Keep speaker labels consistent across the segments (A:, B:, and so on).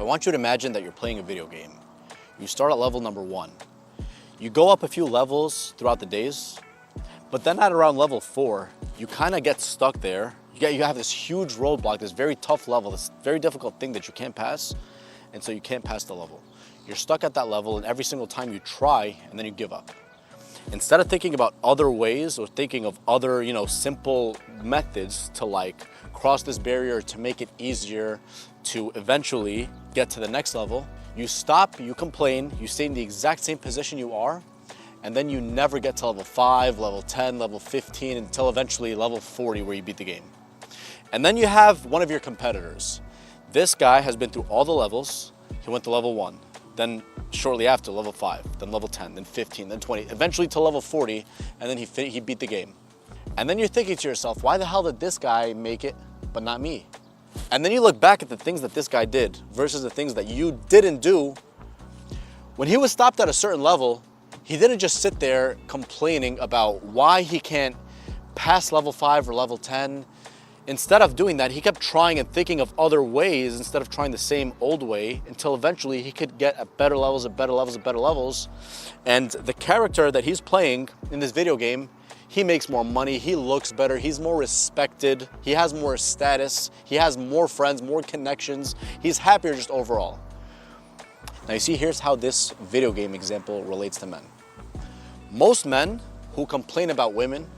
A: So I want you to imagine that you're playing a video game. You start at level number 1. You go up a few levels throughout the days, but then at around level 4, you kind of get stuck there. You have this huge roadblock, this very tough level, this very difficult thing that you can't pass, and so you can't pass the level. You're stuck at that level, and every single time you try, and then you give up. Instead of thinking about other ways or thinking of other, simple methods to like cross this barrier to make it easier to eventually get to the next level, you stop, you complain, you stay in the exact same position you are, and then you never get to level 5, level 10, level 15, until eventually level 40 where you beat the game. And then you have one of your competitors. This guy has been through all the levels. He went to level 1. Then shortly after, level 5, then level 10, then 15, then 20, eventually to level 40, and then he beat the game. And then you're thinking to yourself, why the hell did this guy make it, but not me? And then you look back at the things that this guy did versus the things that you didn't do. When he was stopped at a certain level, he didn't just sit there complaining about why he can't pass level 5 or level 10. Instead of doing that, he kept trying and thinking of other ways instead of trying the same old way until eventually he could get at better levels, at better levels, at better levels. And the character that he's playing in this video game, he makes more money, he looks better, he's more respected, he has more status, he has more friends, more connections, he's happier just overall. Now you see, here's how this video game example relates to men. Most men who complain about women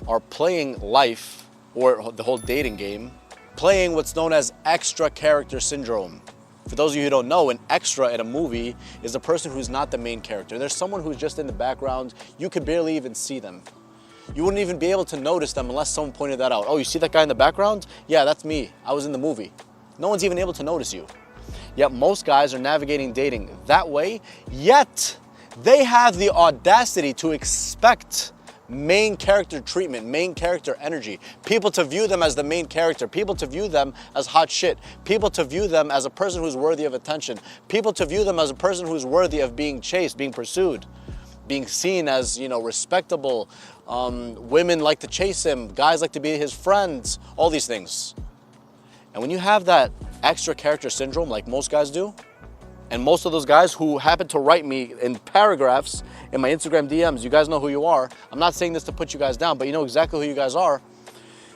A: are playing life, or the whole dating game, playing what's known as extra character syndrome. For those of you who don't know, an extra in a movie is a person who's not the main character. There's someone who's just in the background. You could barely even see them. You wouldn't even be able to notice them unless someone pointed that out. Oh, you see that guy in the background? Yeah, that's me. I was in the movie. No one's even able to notice you. Yet most guys are navigating dating that way, yet they have the audacity to expect main character treatment, main character energy, people to view them as the main character, people to view them as hot shit, people to view them as a person who's worthy of attention, people to view them as a person who's worthy of being chased, being pursued, being seen as, respectable. Women like to chase him, guys like to be his friends, all these things. And when you have that extra character syndrome like most guys do, and most of those guys who happen to write me in paragraphs in my Instagram DMs, you guys know who you are. I'm not saying this to put you guys down, but you know exactly who you guys are.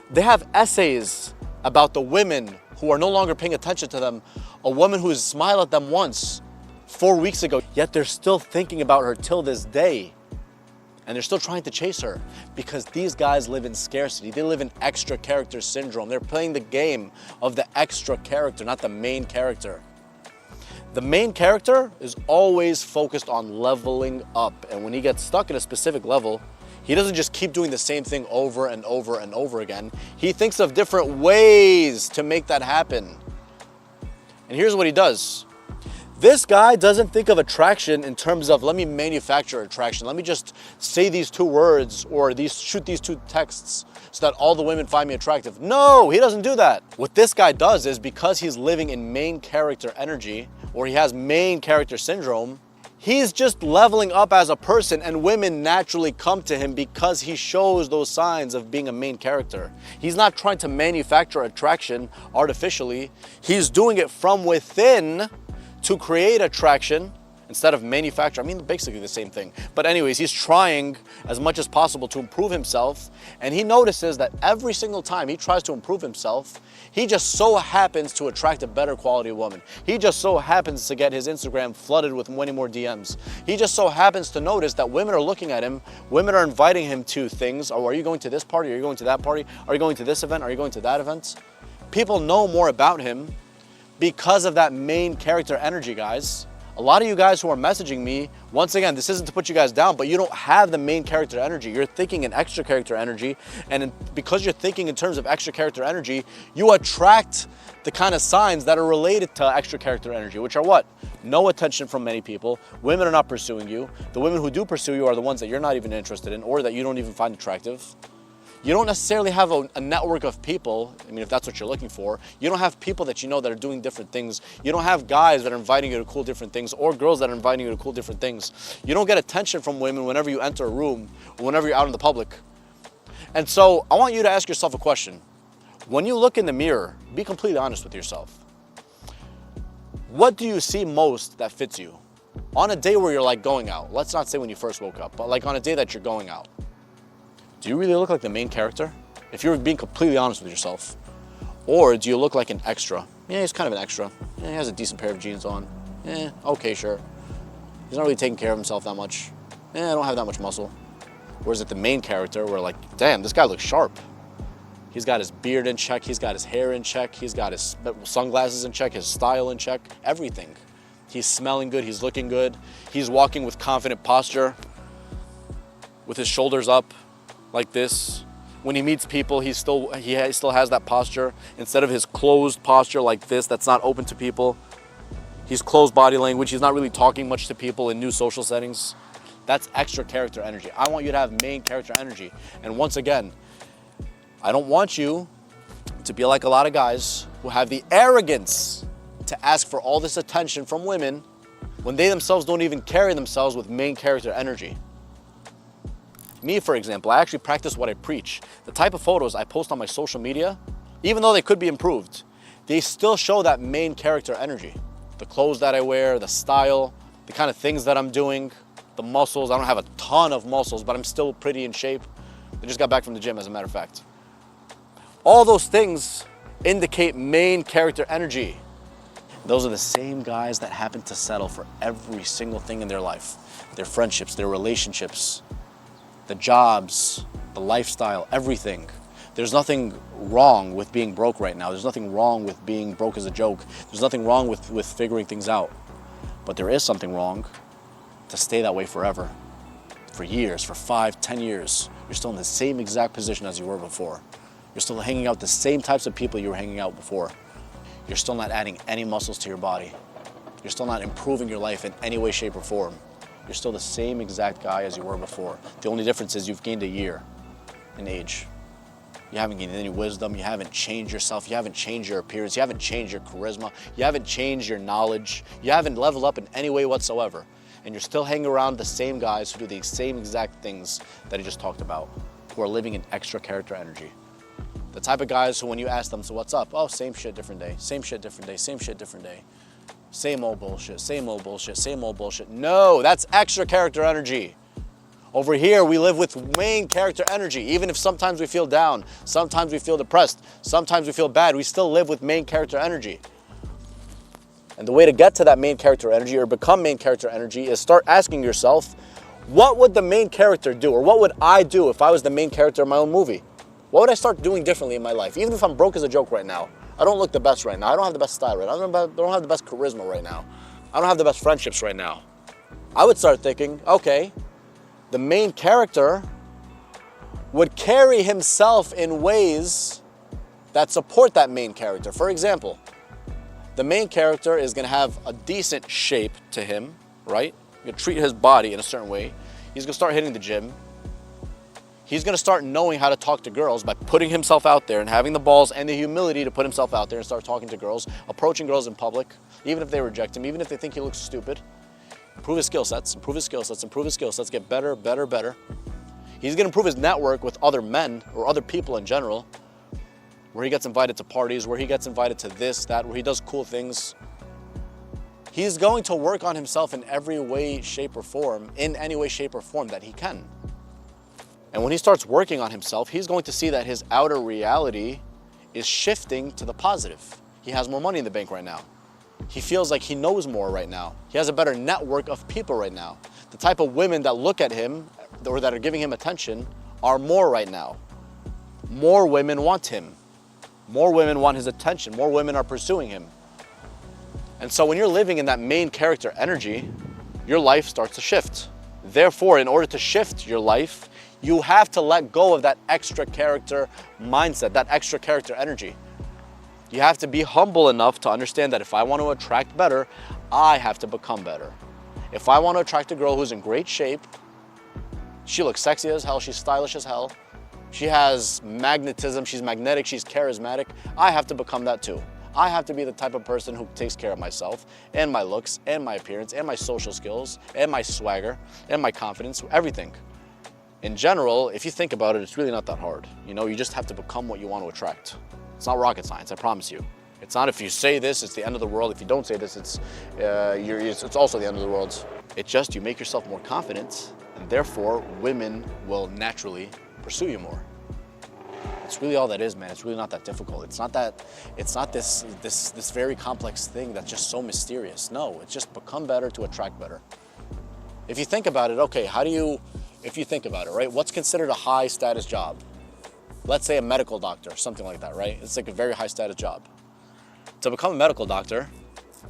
A: They have essays about the women who are no longer paying attention to them. A woman who smiled at them once 4 weeks ago, yet they're still thinking about her till this day. And they're still trying to chase her because these guys live in scarcity. They live in extra character syndrome. They're playing the game of the extra character, not the main character. The main character is always focused on leveling up. And when he gets stuck in a specific level, he doesn't just keep doing the same thing over and over and over again. He thinks of different ways to make that happen. And here's what he does. This guy doesn't think of attraction in terms of, let me manufacture attraction. Let me just say these 2 words or shoot these 2 texts so that all the women find me attractive. No, he doesn't do that. What this guy does is, because he's living in main character energy, or he has main character syndrome, he's just leveling up as a person, and women naturally come to him because he shows those signs of being a main character. He's not trying to manufacture attraction artificially. He's doing it from within to create attraction instead of manufacture. I mean, basically the same thing. But anyways, he's trying as much as possible to improve himself. And he notices that every single time he tries to improve himself, he just so happens to attract a better quality woman. He just so happens to get his Instagram flooded with many more DMs. He just so happens to notice that women are looking at him. Women are inviting him to things. Oh, are you going to this party? Are you going to that party? Are you going to this event? Are you going to that event? People know more about him because of that main character energy, guys. A lot of you guys who are messaging me, once again, this isn't to put you guys down, but you don't have the main character energy. You're thinking in extra character energy, and because you're thinking in terms of extra character energy, you attract the kind of signs that are related to extra character energy, which are what? No attention from many people. Women are not pursuing you. The women who do pursue you are the ones that you're not even interested in or that you don't even find attractive. You don't necessarily have a network of people. I mean, if that's what you're looking for, you don't have people that you know that are doing different things. You don't have guys that are inviting you to cool different things or girls that are inviting you to cool different things. You don't get attention from women whenever you enter a room or whenever you're out in the public. And so I want you to ask yourself a question. When you look in the mirror, be completely honest with yourself. What do you see most that fits you? On a day where you're like going out, let's not say when you first woke up, but like on a day that you're going out, do you really look like the main character? If you're being completely honest with yourself. Or do you look like an extra? Yeah, he's kind of an extra. Yeah, he has a decent pair of jeans on. Yeah, okay, sure. He's not really taking care of himself that much. Yeah, I don't have that much muscle. Whereas at the main character, we're like, damn, this guy looks sharp. He's got his beard in check, he's got his hair in check, he's got his sunglasses in check, his style in check, everything. He's smelling good, he's looking good. He's walking with confident posture, with his shoulders up like this. When he meets people, he still has that posture. Instead of his closed posture like this, that's not open to people. He's closed body language. He's not really talking much to people in new social settings. That's extra character energy. I want you to have main character energy. And once again, I don't want you to be like a lot of guys who have the arrogance to ask for all this attention from women when they themselves don't even carry themselves with main character energy. Me, for example, I actually practice what I preach. The type of photos I post on my social media, even though they could be improved, they still show that main character energy. The clothes that I wear, the style, the kind of things that I'm doing, the muscles. I don't have a ton of muscles, but I'm still pretty in shape. I just got back from the gym, as a matter of fact. All those things indicate main character energy. Those are the same guys that happen to settle for every single thing in their life. Their friendships, their relationships, the jobs, the lifestyle, everything. There's nothing wrong with being broke right now. There's nothing wrong with being broke as a joke. There's nothing wrong with figuring things out. But there is something wrong to stay that way forever. For years, for 5, 10 years. You're still in the same exact position as you were before. You're still hanging out with the same types of people you were hanging out before. You're still not adding any muscles to your body. You're still not improving your life in any way, shape, or form. You're still the same exact guy as you were before. The only difference is you've gained a year in age. You haven't gained any wisdom, you haven't changed yourself, you haven't changed your appearance, you haven't changed your charisma, you haven't changed your knowledge, you haven't leveled up in any way whatsoever. And you're still hanging around the same guys who do the same exact things that I just talked about, who are living in extra character energy. The type of guys who when you ask them, so what's up? Oh, same shit, different day, same shit, different day, same shit, different day. Same old bullshit, same old bullshit, same old bullshit. No, that's extra character energy. Over here, we live with main character energy. Even if sometimes we feel down, sometimes we feel depressed, sometimes we feel bad, we still live with main character energy. And the way to get to that main character energy or become main character energy is start asking yourself, what would the main character do? Or what would I do if I was the main character of my own movie? What would I start doing differently in my life? Even if I'm broke as a joke right now. I don't look the best right now. I don't have the best style right now. I don't have the best charisma right now. I don't have the best friendships right now. I would start thinking, okay, the main character would carry himself in ways that support that main character. For example, the main character is gonna have a decent shape to him, right? He's gonna treat his body in a certain way. He's gonna start hitting the gym. He's gonna start knowing how to talk to girls by putting himself out there and having the balls and the humility to put himself out there and start talking to girls, approaching girls in public, even if they reject him, even if they think he looks stupid. Improve his skill sets, improve his skill sets, improve his skill sets, get better, better, better. He's gonna improve his network with other men or other people in general, where he gets invited to parties, where he gets invited to this, that, where he does cool things. He's going to work on himself in every way, shape, or form, in any way, shape, or form that he can. And when he starts working on himself, he's going to see that his outer reality is shifting to the positive. He has more money in the bank right now. He feels like he knows more right now. He has a better network of people right now. The type of women that look at him or that are giving him attention are more right now. More women want him. More women want his attention. More women are pursuing him. And so when you're living in that main character energy, your life starts to shift. Therefore, in order to shift your life, you have to let go of that extra character mindset, that extra character energy. You have to be humble enough to understand that if I want to attract better, I have to become better. If I want to attract a girl who's in great shape, she looks sexy as hell, she's stylish as hell, she has magnetism, she's magnetic, she's charismatic, I have to become that too. I have to be the type of person who takes care of myself and my looks and my appearance and my social skills and my swagger and my confidence, everything. In general, if you think about it, it's really not that hard. You know, you just have to become what you want to attract. It's not rocket science, I promise you. It's not if you say this, it's the end of the world. If you don't say this, it's also the end of the world. It's just you make yourself more confident, and therefore women will naturally pursue you more. It's really all that is, man. It's really not that difficult. It's not this very complex thing that's just so mysterious. No, it's just become better to attract better. If you think about it, okay, if you think about it, right? What's considered a high status job? Let's say a medical doctor, something like that, right? It's like a very high status job. To become a medical doctor,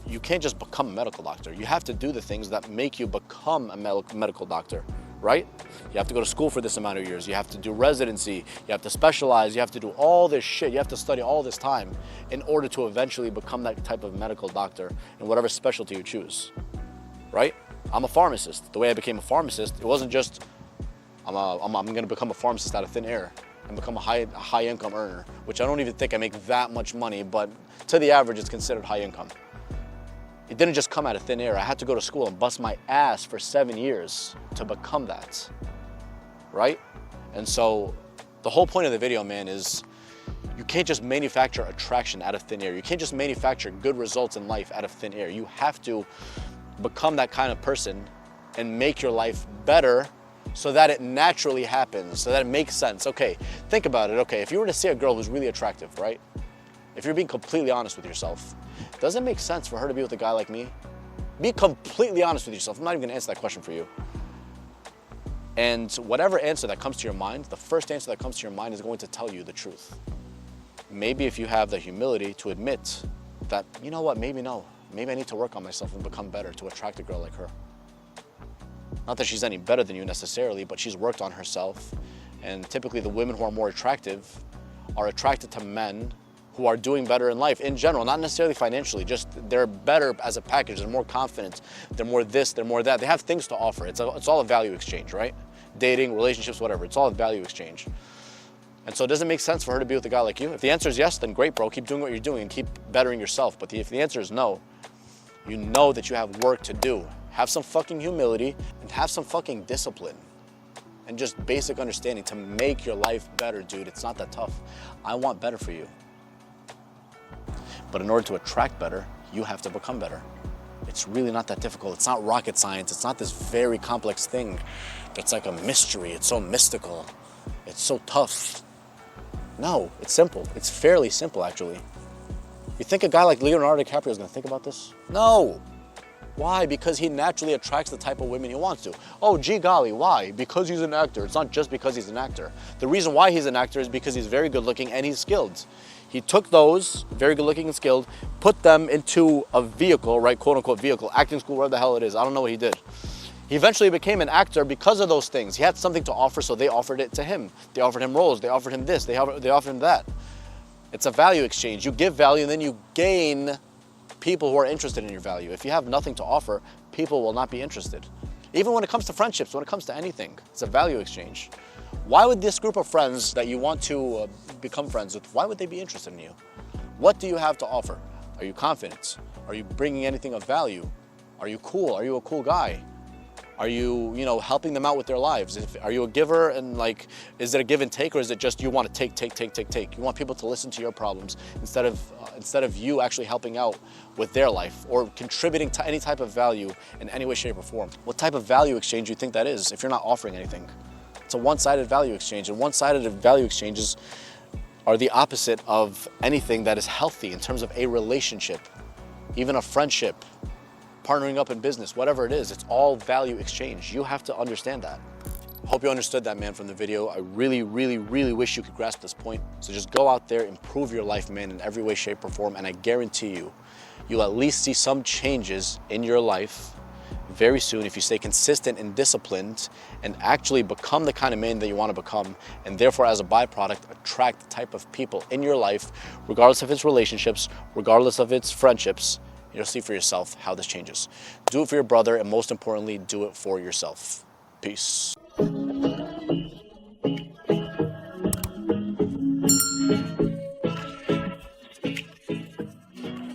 A: you can't just become a medical doctor. You have to do the things that make you become a medical doctor, right? You have to go to school for this amount of years. You have to do residency. You have to specialize. You have to do all this shit. You have to study all this time in order to eventually become that type of medical doctor in whatever specialty you choose, right? I'm a pharmacist. The way I became a pharmacist, it wasn't just I'm going to become a pharmacist out of thin air and become a high income earner, which I don't even think I make that much money, but to the average, it's considered high income. It didn't just come out of thin air. I had to go to school and bust my ass for 7 years to become that, right? And so the whole point of the video, man, is you can't just manufacture attraction out of thin air. You can't just manufacture good results in life out of thin air. You have to become that kind of person and make your life better so that it naturally happens, so that it makes sense. Okay, think about it. Okay, if you were to see a girl who's really attractive, right? If you're being completely honest with yourself, does it make sense for her to be with a guy like me? Be completely honest with yourself. I'm not even gonna answer that question for you. And whatever answer that comes to your mind, the first answer that comes to your mind is going to tell you the truth. Maybe if you have the humility to admit that, you know what, maybe no. Maybe I need to work on myself and become better to attract a girl like her. Not that she's any better than you necessarily, but she's worked on herself. And typically the women who are more attractive are attracted to men who are doing better in life in general, not necessarily financially, just they're better as a package, they're more confident, they're more this, they're more that. They have things to offer. It's all a value exchange, right? Dating, relationships, whatever, it's all a value exchange. And so does it make sense for her to be with a guy like you? If the answer is yes, then great, bro, keep doing what you're doing and keep bettering yourself. But if the answer is no, you know that you have work to do. Have some fucking humility and have some fucking discipline and just basic understanding to make your life better, dude. It's not that tough. I want better for you. But in order to attract better, you have to become better. It's really not that difficult. It's not rocket science. It's not this very complex thing. It's like a mystery. It's so mystical. It's so tough. No, it's simple. It's fairly simple, actually. You think a guy like Leonardo DiCaprio is gonna think about this? No. Why? Because he naturally attracts the type of women he wants to. Oh, gee golly, why? Because he's an actor. It's not just because he's an actor. The reason why he's an actor is because he's very good looking and he's skilled. He took those, very good looking and skilled, put them into a vehicle, right, quote unquote vehicle, acting school, wherever the hell it is. I don't know what he did. He eventually became an actor because of those things. He had something to offer, so they offered it to him. They offered him roles, they offered him this, they offered him that. It's a value exchange. You give value and then you gain people who are interested in your value. If you have nothing to offer, people will not be interested. Even when it comes to friendships, when it comes to anything, it's a value exchange. Why would this group of friends that you want to become friends with, why would they be interested in you? What do you have to offer? Are you confident? Are you bringing anything of value? Are you cool? Are you a cool guy? Are you, helping them out with their lives? Are you a giver and is it a give and take, or is it just you want to take? You want people to listen to your problems instead of you actually helping out with their life or contributing to any type of value in any way, shape, or form. What type of value exchange do you think that is if you're not offering anything? It's a one-sided value exchange, and one-sided value exchanges are the opposite of anything that is healthy in terms of a relationship, even a friendship, partnering up in business, whatever it is, it's all value exchange. You have to understand that. Hope you understood that, man, from the video. I really, really, really wish you could grasp this point. So just go out there, improve your life, man, in every way, shape, or form, and I guarantee you, you'll at least see some changes in your life very soon if you stay consistent and disciplined and actually become the kind of man that you want to become, and therefore, as a byproduct, attract the type of people in your life, regardless of its relationships, regardless of its friendships. You'll see for yourself how this changes. Do it for your brother, and most importantly, do it for yourself. Peace.